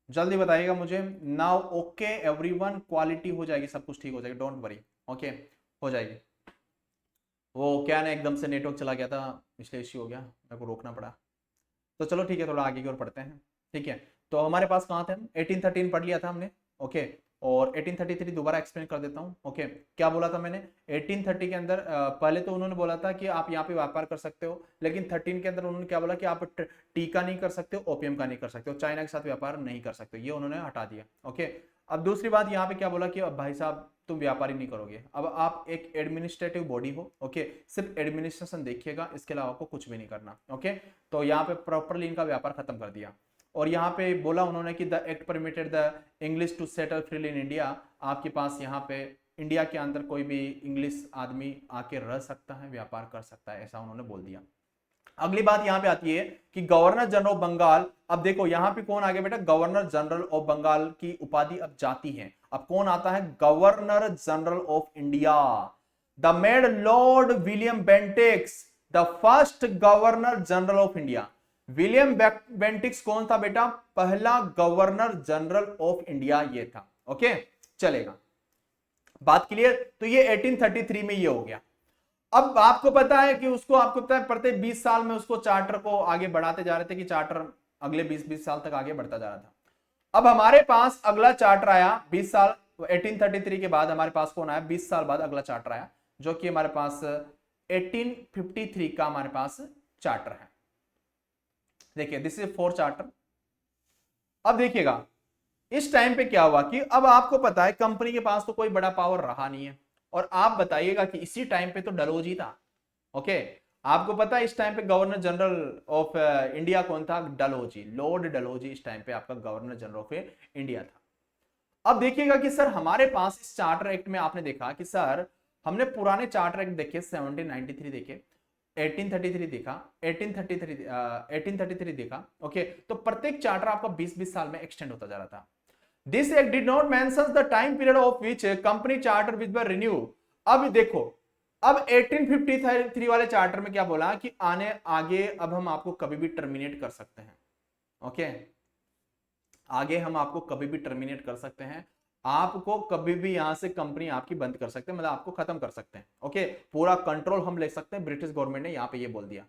जल्दी बताइएगा मुझे। नाउ ओके एवरीवन, क्वालिटी हो जाएगी, सब कुछ ठीक हो जाएगी, डोंट वरी। ओके, हो जाएगी। वो क्या ना, एकदम से नेटवर्क चला गया था, इसलिए इश्यू हो गया, मेरे को रोकना पड़ा। तो चलो ठीक है, थोड़ा आगे की ओर पढ़ते हैं। ठीक है, तो हमारे पास कहाँ थे हम, 1813 पढ़ लिया था हमने। ओके, और 1833 दोबारा एक्सप्लेन कर देता हूँ। ओके, क्या बोला था मैंने 1830 के अंदर, पहले तो उन्होंने बोला था कि आप यहाँ पे व्यापार कर सकते हो, लेकिन 13 के अंदर उन्होंने क्या बोला कि आप टी का नहीं कर सकते हो, ओपियम का नहीं कर सकते हो, चाइना के साथ व्यापार नहीं कर सकते, ये उन्होंने हटा दिया। ओके, अब दूसरी बात यहाँ पे क्या बोला कि अब भाई साहब तुम व्यापारी नहीं करोगे, अब आप एक एडमिनिस्ट्रेटिव बॉडी हो। ओके, सिर्फ एडमिनिस्ट्रेशन देखिएगा, इसके अलावा आपको कुछ भी नहीं करना। ओके, तो यहाँ पे प्रॉपरली इनका व्यापार खत्म कर दिया। और यहाँ पे बोला उन्होंने कि the act permitted the English to settle freely in India, आपके पास यहाँ पे इंडिया के अंदर कोई भी इंग्लिश आदमी आके रह सकता है, व्यापार कर सकता है, ऐसा उन्होंने बोल दिया। अगली बात यहां पे आती है कि गवर्नर जनरल ऑफ बंगाल, अब देखो यहां पे कौन आ गया बेटा, गवर्नर जनरल ऑफ बंगाल की उपाधि अब जाती है। अब कौन आता है, governor general of India, the made lord William Bentinck the first governor general of India. William Bentinck कौन था बेटा, पहला गवर्नर जनरल ऑफ इंडिया ये था। ओके, चलेगा, बात क्लियर। तो ये 1833 में ये हो गया। अब आपको पता है कि उसको, आपको पता है प्रत्येक 20 साल में उसको चार्टर को आगे बढ़ाते जा रहे थे कि चार्टर अगले 20-20 साल तक आगे बढ़ता जा रहा था। अब हमारे पास अगला चार्टर आया 20 साल, 1833 के बाद हमारे पास कौन आया, 20 साल बाद अगला चार्टर आया, जो कि हमारे पास 1853 का हमारे पास चार्टर है। देखिए दिस इज 4 चार्टर। अब देखिएगा इस टाइम पे क्या हुआ कि अब आपको पता है कंपनी के पास तो कोई बड़ा पावर रहा नहीं है, और आप बताइएगा कि इसी टाइम पे तो डलहौजी था। ओके, आपको पता है इस टाइम पे गवर्नर जनरल ऑफ इंडिया कौन था, डलहौजी, लॉर्ड डलहौजी इस टाइम पे आपका गवर्नर जनरल ऑफ इंडिया था। अब देखिएगा कि सर हमारे पास इस चार्टर एक्ट में आपने देखा कि सर हमने पुराने चार्टर एक्ट देखे, 1793 देखे, 1833 देखा, 1833 देखा। ओके, तो प्रत्येक चार्टर आपका 20-20 साल में एक्सटेंड होता जा रहा था। This act did not mention the time period of which company charter which were renew. अब देखो, अब 1853 वाले चार्टर में क्या बोला कि आने आगे अब हम आपको कभी भी टर्मिनेट कर सकते हैं। ओके, आगे हम आपको कभी भी टर्मिनेट कर सकते हैं, आपको कभी भी यहां से कंपनी आपकी बंद कर सकते हैं, मतलब आपको खत्म कर सकते हैं। ओके, पूरा कंट्रोल हम ले सकते हैं, ब्रिटिश गवर्नमेंट ने यहां पे ये बोल दिया।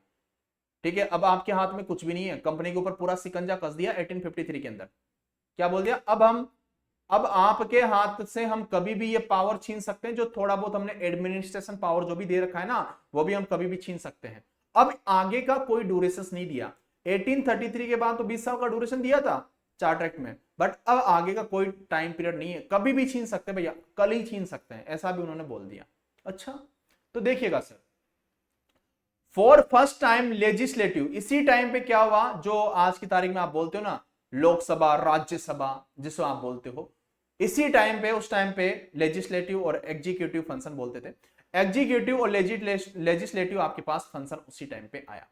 ठीक है, अब आपके हाथ में कुछ भी नहीं है, कंपनी के ऊपर पूरा सिकंजा कस दिया 1853 के अंदर। क्या बोल दिया, अब आपके हाथ से हम कभी भी ये पावर छीन सकते हैं, जो थोड़ा बहुत हमने एडमिनिस्ट्रेशन पावर जो भी दे रखा है ना, वो भी हम कभी भी छीन सकते हैं। अब आगे का कोई ड्यूरेशन नहीं दिया, 1833 के बाद तो 20 साल का ड्यूरेशन दिया था चार्टर एक्ट में, बट अब आगे का कोई टाइम पीरियड नहीं है, कभी भी छीन सकते हैं भैया, कल ही छीन सकते हैं, ऐसा भी उन्होंने बोल दिया। अच्छा, तो देखिएगा sir, for first time legislative, इसी टाइम पे क्या हुआ, जो आज की तारीख में आप बोलते हो ना लोकसभा राज्यसभा जिसको आप बोलते हो, इसी टाइम पे, उस टाइम पे लेजिस्लेटिव और एग्जीक्यूटिव फंक्शन बोलते थे, एग्जीक्यूटिव और लेजिस्लेटिव आपके पास फंक्शन उसी टाइम पे आया।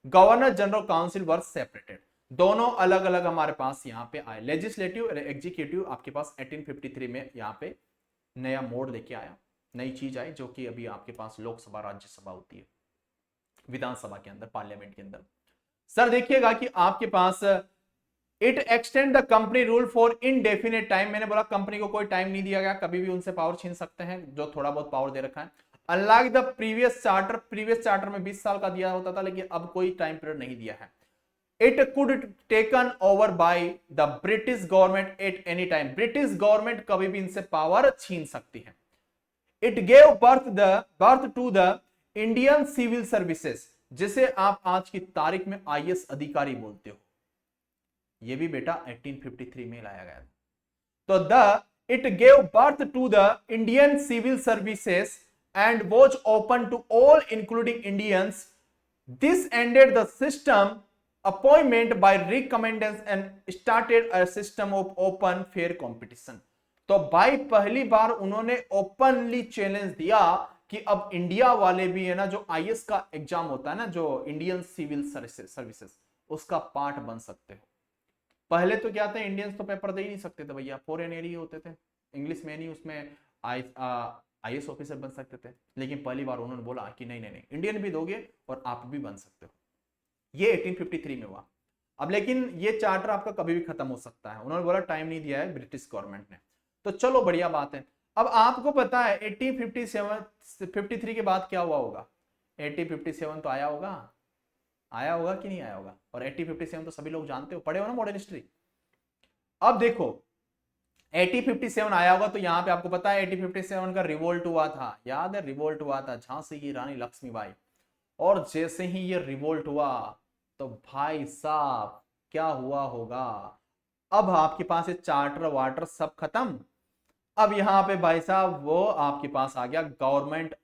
गवर्नर जनरल काउंसिल वर सेपरेटेड, दोनों अलग अलग हमारे पास यहां पे आए, लेजिस्लेटिव और एग्जीक्यूटिव आपके पास 1853 में यहां पे नया मोड़ लेके आया, नई चीज आई, जो कि अभी आपके पास लोकसभा राज्यसभा होती है, विधानसभा के अंदर, पार्लियामेंट के अंदर। सर देखिएगा कि आपके पास it extend the company rule for indefinite time, मैंने बोला कंपनी को कोई टाइम नहीं दिया गया, कभी भी उनसे पावर छीन सकते हैं, जो थोड़ा बहुत पावर दे रखा है। अनलाइक द प्रीवियस चार्टर में 20 साल का दिया होता था, लेकिन अब कोई टाइम पीरियड नहीं दिया है। It could taken over by the British government at any time, British government कभी भी इनसे पावर छीन सकती है। It gave birth to the Indian civil services, जिसे आप आज की तारीख में आईएएस अधिकारी बोलते हो, ये भी बेटा 1853 में लाया गया था। तो the it gave birth to the Indian civil services and was open to all including Indians. This ended the system appointment by recommendation and started a system of open fair competition. तो भाई पहली बार उन्होंने openly challenge दिया कि अब India वाले भी है ना, जो आईएएस का एग्जाम होता है ना, जो इंडियन सिविल सर्विसेज, उसका पार्ट बन सकते हो। पहले तो क्या था, इंडियंस तो पेपर दे ही नहीं सकते थे भैया, फॉरेनर ही होते थे, इंग्लिश में नहीं, उसमें आईएएस ऑफिसर बन सकते थे, लेकिन पहली बार उन्होंने बोला कि नहीं नहीं नहीं, इंडियन भी दोगे और आप भी बन सकते हो। ये 1853 में हुआ। अब लेकिन ये चार्टर आपका कभी भी खत्म हो सकता है, उन्होंने बोला टाइम नहीं दिया है ब्रिटिश गवर्नमेंट ने। तो चलो बढ़िया बात है। अब आपको पता है 1853 के बाद क्या हुआ होगा? 1857 तो आया होगा, आया होगा कि नहीं आया होगा? और 1857 तो सभी लोग जानते हो, पढ़े हो ना मॉडर्न हिस्ट्री। अब देखो 1857 आया होगा तो यहां पे आपको पता है 1857 का रिवोल्ट हुआ था, याद है? रिवोल्ट हुआ था झांसी की रानी लक्ष्मीबाई। और जैसे ही ये रिवोल्ट हुआ तो भाई साहब क्या हुआ होगा? अब आपके पास ये चार्टर वार्टर सब खत्म। अब यहां पे भाई साहब वो आपके पास आ गया government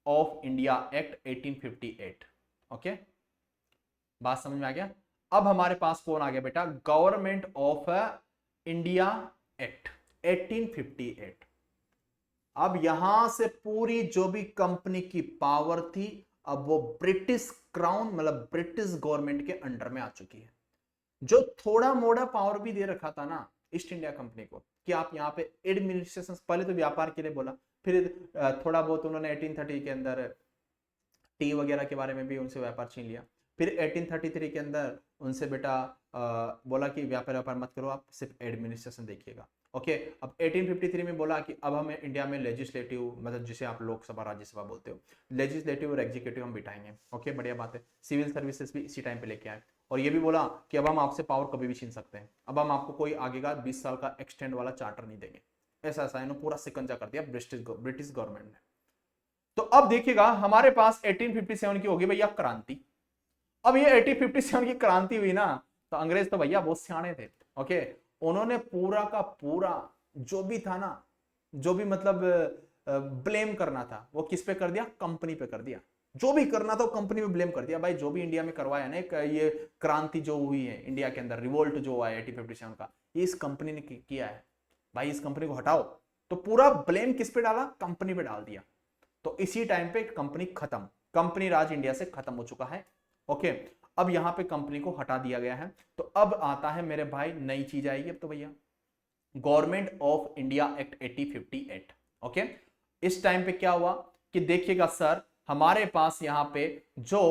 of India act 1858। Okay, बात समझ में आ गया? अब हमारे पास कौन आ गया बेटा? Government of India act 1858। अब यहां से पूरी जो भी कंपनी की पावर थी अब वो ब्रिटिश क्राउन मतलब ब्रिटिश गवर्नमेंट के अंडर में आ चुकी है। जो थोड़ा मोड़ा पावर भी दे रखा था ना ईस्ट इंडिया कंपनी को कि आप यहाँ पे एडमिनिस्ट्रेशन, पहले तो व्यापार के लिए बोला, फिर थोड़ा बहुत उन्होंने 1830 के अंदर टी वगैरह के बारे में भी उनसे व्यापार छीन लिया। फिर 1833 के अंदर उनसे बेटा बोला कि व्यापार मत करो, आप सिर्फ एडमिनिस्ट्रेशन देखिएगा। ओके, अब 1853 में बोला कि अब हमें इंडिया में लेजिस्लेटिव मतलब जिसे आप लोकसभा राज्यसभा बोलते हो, लेजिस्लेटिव और एग्जीक्यूटिव हम बिठाएंगे। ओके, बढ़िया बात है। सिविल सर्विसेज भी इसी टाइम पे लेके आए और ये भी बोला कि अब हम आपसे पावर कभी भी छीन सकते हैं, अब हम आपको कोई आगे का 20 साल का एक्सटेंड वाला चार्टर नहीं देंगे। ऐसा ऐसा इन्होंने पूरा सिकंजा कर दिया ब्रिटिश गवर्नमेंट ने। तो अब देखिएगा हमारे पास 1857 की होगी भैया क्रांति। अब ये 1857 की क्रांति हुई ना तो अंग्रेज तो भैया बहुत सियाने थे। ओके, उन्होंने पूरा का पूरा जो भी था ना, जो भी मतलब ब्लेम करना था वो किस पे कर दिया? कंपनी पे कर दिया। जो भी करना था कंपनी में ब्लेम कर दिया। भाई जो भी इंडिया में करवाया ना ये क्रांति जो हुई है इंडिया के अंदर, रिवोल्ट जो हुआ है 1857 का, ये इस कंपनी ने किया है। भाई इस कंपनी को हटाओ। तो पूरा ब्लेम किस पे डाला? कंपनी पे डाल दिया। तो इसी टाइम पे कंपनी खत्म, कंपनी राज इंडिया से खत्म हो चुका है। ओके, अब यहां पे कंपनी को हटा दिया गया है। तो अब आता है मेरे भाई नई चीज आएगी अब तो भैया, government of India act 1858। Okay, इस टाइम पे क्या हुआ कि देखिएगा सर हमारे पास यहां पे जो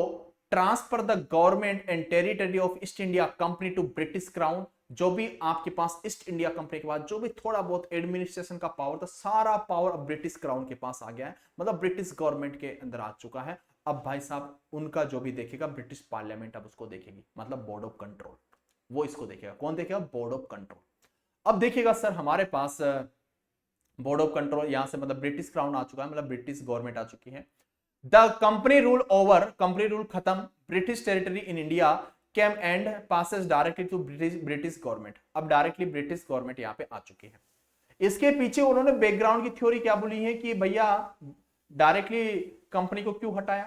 transfer the government and territory of East India company to British crown, जो भी आपके पास ईस्ट इंडिया कंपनी के बाद जो भी थोड़ा बहुत एडमिनिस्ट्रेशन का पावर था सारा पावर अब ब्रिटिश क्राउन के पास आ गया है, मतलब ब्रिटिश गवर्नमेंट के अंदर आ चुका है। अब भाई साहब उनका जो भी देखेगा ब्रिटिश पार्लियामेंट अब उसको देखेगी, मतलब बोर्ड ऑफ कंट्रोल, वो इसको देखेगा। कौन देखेगा? Board of control. अब देखिएगा सर हमारे पास बोर्ड ऑफ कंट्रोल यहां से मतलब ब्रिटिश क्राउन आ चुका है, मतलब ब्रिटिश गवर्नमेंट आ चुकी है। The company rule over, company rule खत्म, British territory in India came and passes directly to British government. अब डायरेक्टली ब्रिटिश गवर्नमेंट यहां पे आ चुकी है। इसके पीछे उन्होंने बैकग्राउंड की थ्योरी क्या बोली है कि भैया डायरेक्टली कंपनी को क्यों हटाया,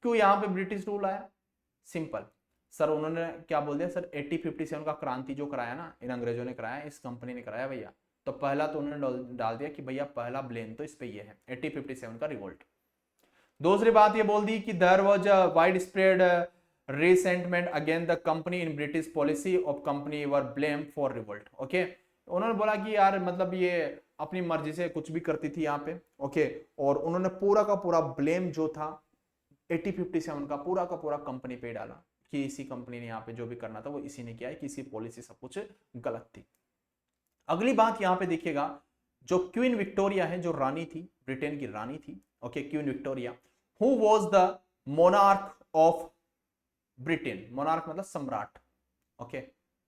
क्यों यहां पे ब्रिटिश रूल आया? सिंपल सर, उन्होंने क्या बोल दिया सर 1857 का क्रांति जो कराया ना इन अंग्रेजों ने कराया, इस कंपनी ने कराया भैया। तो पहला तो उन्होंने डाल दिया कि भैया पहला ब्लेम तो इस पे ये है 1857 का रिवोल्ट। दूसरी बात ये बोल दी कि there was a widespread resentment against the company in British policy of company were blame for revolt. Okay, उन्होंने बोला कि यार मतलब ये अपनी मर्जी से कुछ भी करती थी यहाँ पे। ओके, और उन्होंने पूरा का पूरा ब्लेम जो था 1857 का पूरा कंपनी पे डाला कि इसी कंपनी ने यहाँ पे जो भी करना था वो इसी ने किया है, कि इसी पॉलिसी सब कुछ गलत थी। अगली बात यहाँ पे देखिएगा, जो क्वीन विक्टोरिया है, जो रानी थी, ब्रिटेन की रानी थी। Okay, queen Victoria who was the monarch of Britain. Monarch मतलब सम्राट। ओके,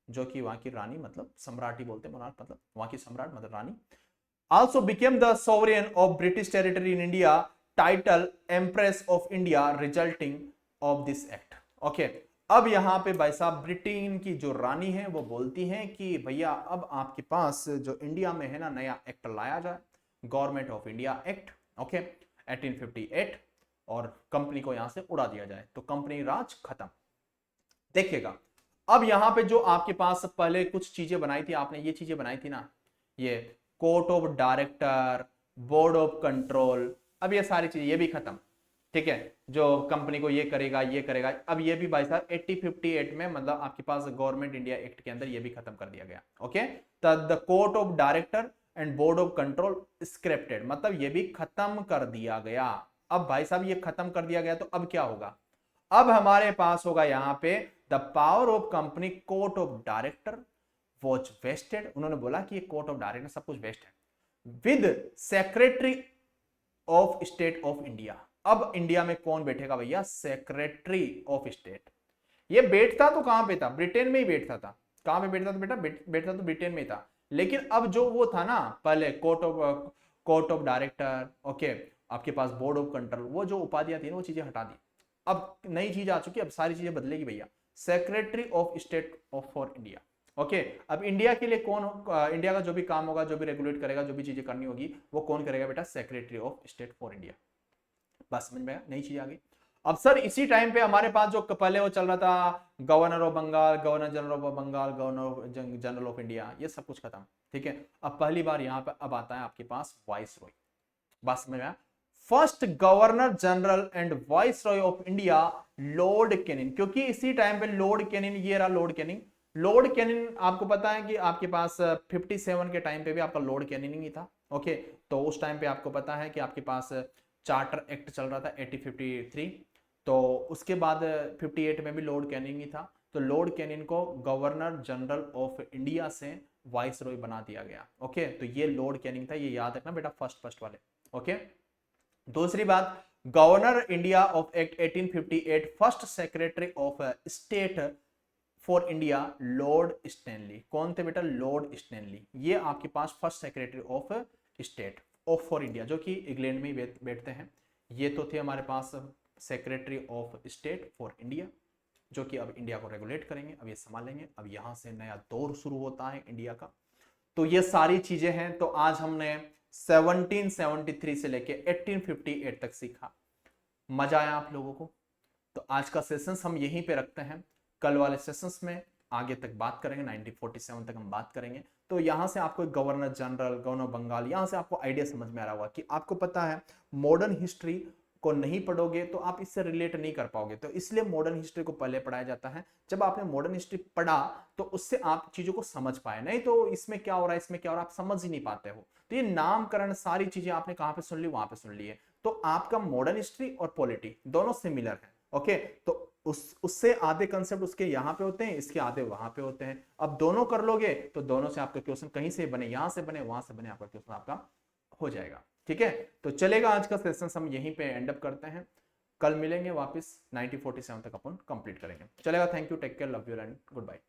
जो कि वहां की रानी मतलब सम्राट ही बोलते हैं, मोनार्क मतलब वहां की सम्राट मतलब रानी। Also became the sovereign of British territory in India, title empress of India resulting of this act. Okay, अब यहां पे भाई साहब ब्रिटेन की जो रानी है वो बोलती हैं कि भैया अब आपके पास जो इंडिया में है ना नया एक्ट लाया जाए, government of India act. Okay, 1858, और कंपनी को यहां से उड़ा दिया जाए, तो कंपनी राज खत्म। देखिएगा अब यहां पे जो आपके पास पहले कुछ चीजें बनाई थी आपने, ये चीजें बनाई थी ना, ये court of director, board of control, अब ये सारी चीजें ये भी खत्म। ठीक है, जो कंपनी को ये करेगा ये करेगा, अब ये भी भाई साहब 1858 में मतलब आपके पास गवर्नमेंट इंडिया एक्ट के अंदर ये भी खत्म कर दिया गया। Okay, the court of director and board of control scripted, मतलब ये भी खत्म कर दिया गया। अब भाई साहब ये खत्म कर दिया गया तो अब क्या होगा? अब हमारे पास होगा यहाँ पे the power of company court of director was vested, उन्होंने बोला कि ये कोर्ट ऑफ डायरेक्टर सब कुछ वेस्ट है with secretary of state of India. अब इंडिया में कौन बैठेगा भैया, सेक्रेटरी ऑफ स्टेट। ये बैठता तो कहां पे था, ब्रिटेन में ही बैठता था। कहां पे बैठता था बेटा, बैठता तो ब्रिटेन में ही था, लेकिन अब जो वो था ना पहले कोर्ट ऑफ डायरेक्टर, ओके, आपके पास बोर्ड ऑफ कंट्रोल, वो जो उपाधियां थी ना वो चीजें हटा दी। अब नई चीज आ चुकी है, अब सारी चीजें बदलेगी भैया, secretary of state of for India. Okay, अब इंडिया के लिए कौन, इंडिया का जो भी काम होगा, जो भी रेगुलेट करेगा, जो भी चीजें करनी होगी, वो कौन करेगा बेटा, secretary of state for India. बस समझ में आया, नई चीज आ गई। अब सर इसी टाइम पे हमारे पास जो पहले वो चल रहा था, governor of Bengal, governor general of Bengal, governor general of India, ये सब कुछ खत्म, ठीक है। अब पहली बार यहाँ पे अब आता है आपके पास वाइस रॉय। बस समझ में आया। First governor general and vice Roy of India Lord Canning, क्योंकि इसी टाइम पे लॉर्ड कैनिंग, ये रहा लॉर्ड कैनिंग। लॉर्ड कैनिंग आपको पता है कि आपके पास 57 के टाइम पे भी आपका लॉर्ड कैनिंग ही था। ओके, तो उस टाइम पे आपको पता है कि आपके पास चार्टर एक्ट चल रहा था 1853, तो उसके बाद 58 में भी लॉर्ड कैनिंग ही था। तो लॉर्ड कैनिंग को गवर्नर जनरल ऑफ इंडिया से वाइस रॉय बना दिया गया। ओके, तो ये लॉर्ड कैनिंग था, ये याद रखना बेटा फर्स्ट वाले। ओके, दूसरी बात, governor India of act 1858, first secretary of state for India lord Stanley. कौन थे बेटा, लॉर्ड स्टैनली, ये आपके पास first secretary of state of for India, जो कि इंग्लैंड में ही बैठते हैं। ये तो थे हमारे पास secretary of state for India, जो कि अब इंडिया को रेगुलेट करेंगे, अब ये संभालेंगे। अब यहां से नया दौर शुरू होता है इंडिया का। तो ये सारी चीजें हैं। तो आज हमने 1773 से लेके 1858 तक सीखा। मजा आया आप लोगों को? तो आज का सेशंस हम यहीं पे रखते हैं। कल वाले सेशंस में आगे तक बात करेंगे, 1947 तक हम बात करेंगे। तो यहां से आपको गवर्नर जनरल, गवर्नर बंगाल, यहां से आपको आइडिया समझ में आ रहा होगा कि आपको पता है मॉडर्न हिस्ट्री को नहीं पढ़ोगे तो आप इससे रिलेट नहीं कर पाओगे। तो इसलिए मॉडर्न हिस्ट्री को पहले पढ़ाया जाता है। जब आपने मॉडर्न हिस्ट्री पढ़ा तो उससे आप चीजों को समझ पाए, नहीं तो इसमें क्या हो रहा है, इसमें क्या हो रहा है, आप समझ ही नहीं पाते हो। तो ये नामकरण सारी चीजें आपने कहां पे सुन ली, वहां पे सुन ली है। तो आपका मॉडर्न हिस्ट्री और पॉलिटी दोनों सिमिलर है। ओके, तो उससे आधे कंसेप्ट उसके यहां पे होते हैं, इसके आधे वहां पे होते हैं। अब दोनों कर लोगे तो दोनों से आपका क्वेश्चन कहीं से बने, यहां से बने, वहां से बने, आपका क्वेश्चन आपका हो जाएगा। ठीक है, तो चलेगा, आज का सेशन हम यहीं पे एंड अप करते हैं। कल मिलेंगे वापस, 1947 तक अपन कंप्लीट करेंगे। चलेगा, thank you, take care, love you and good bye.